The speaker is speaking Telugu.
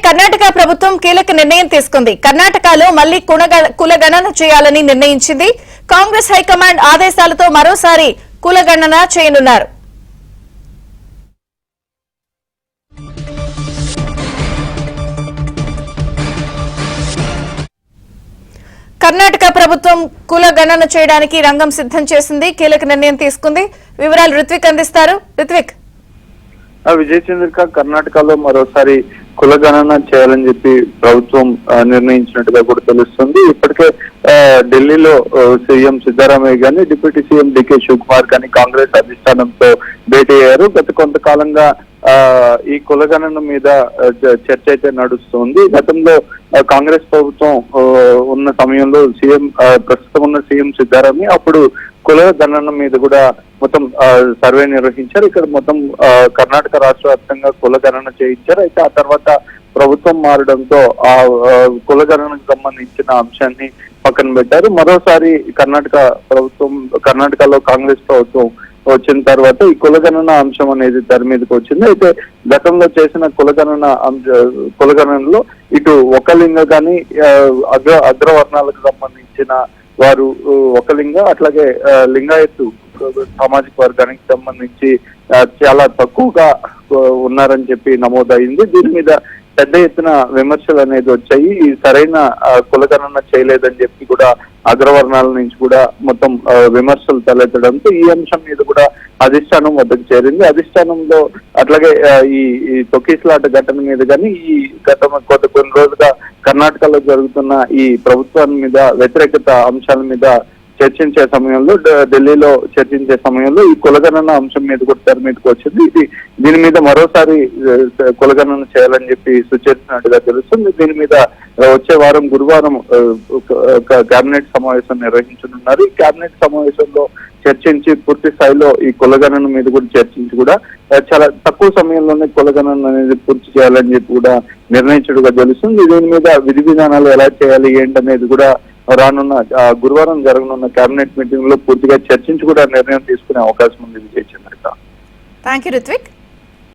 కర్ణాటక ప్రభుత్వం కీలక నిర్ణయం తీసుకుంది. కర్ణాటకలో మళ్లీ కులగణన చేయాలని నిర్ణయించింది. కాంగ్రెస్ హైకమాండ్ ఆదేశాలతో మరోసారి కులగణన చేయనున్నారు. కర్ణాటక ప్రభుత్వం కులగణన చేయడానికి రంగం సిద్ధం చేసింది. కీలక నిర్ణయం తీసుకుంది. వివరాలు రిత్విక్ అందిస్తారు. రిత్విక్, విజయ్ చంద్రిక, కర్ణాటకలో మరోసారి కులగణన చేయాలని చెప్పి ప్రభుత్వం నిర్ణయించినట్టుగా కూడా తెలుస్తుంది. ఇప్పటికే ఢిల్లీలో సీఎం సిద్ధరామయ్య గాని, డిప్యూటీ సీఎం డికే శివకుమార్ గాని కాంగ్రెస్ అధిష్టానంతో భేటీ అయ్యారు. గత కొంతకాలంగా ఈ కులగణన మీద చర్చ అయితే నడుస్తుంది. గతంలో కాంగ్రెస్ ప్రభుత్వం ఉన్న సమయంలో ప్రస్తుతం ఉన్న సీఎం సిద్ధరామయ్య అప్పుడు కులగణన మీద కూడా మొత్తం సర్వే నిర్వహించారు. ఇక్కడ మొత్తం కర్ణాటక రాష్ట్ర వ్యాప్తంగా కులగణన చేయించారు. అయితే ఆ తర్వాత ప్రభుత్వం మారడంతో ఆ కులగణనకు సంబంధించిన అంశాన్ని పక్కన పెట్టారు. మరోసారి కర్ణాటకలో కాంగ్రెస్ ప్రభుత్వం వచ్చిన తర్వాత ఈ కులగణన అంశం అనేది తెర మీదకి వచ్చింది. అయితే గతంలో చేసిన కులగణనలో ఇటు ఒకలింగ కానీ అగ్రవర్ణాలకు సంబంధించిన వారు ఒకలింగ, అట్లాగే లింగాయత్తు సామాజిక వర్గానికి సంబంధించి చాలా తక్కువగా ఉన్నారని చెప్పి నమోదైంది. దీని మీద పెద్ద ఎత్తున విమర్శలు అనేది వచ్చాయి. ఈ సరైన కులగణన చేయలేదని చెప్పి కూడా అగ్రవర్ణాల నుంచి కూడా మొత్తం విమర్శలు తలెత్తడంతో ఈ అంశం మీద కూడా అధిష్టానం వద్దకు చేరింది. అధిష్టానంలో అట్లాగే ఈ తొక్కిసలాట ఘటన మీద కానీ ఈ కొన్ని రోజులుగా కర్ణాటకలో జరుగుతున్న ఈ ప్రభుత్వాన్ని మీద వ్యతిరేకత అంశాల మీద చర్చించే సమయంలో, ఢిల్లీలో చర్చించే సమయంలో ఈ కులగణన అంశం మీద కూడా తెర మీదకి వచ్చింది. దీని మీద మరోసారి కులగణన చేయాలని చెప్పి సూచించినట్టుగా తెలుస్తుంది. దీని మీద వచ్చే వారం గురువారం కేబినెట్ సమావేశం నిర్వహించనున్నారు. ఈ కేబినెట్ సమావేశంలో చర్చించి పూర్తి స్థాయిలో ఈ కులగణన మీద కూడా చర్చించి కూడా చాలా తక్కువ సమయంలోనే కులగణన అనేది పూర్తి చేయాలని చెప్పి కూడా నిర్ణయించడుగా తెలుస్తుంది. దీని మీద విధి విధానాలు ఎలా చేయాలి ఏంటనేది కూడా రానున్న గురువారం జరగనున్న కేబినెట్ మీటింగ్ లో పూర్తిగా చర్చించి కూడా నిర్ణయం తీసుకునే అవకాశం ఉంది. విజయ్ చంద్రిక. థాంక్యూ రిత్విక్.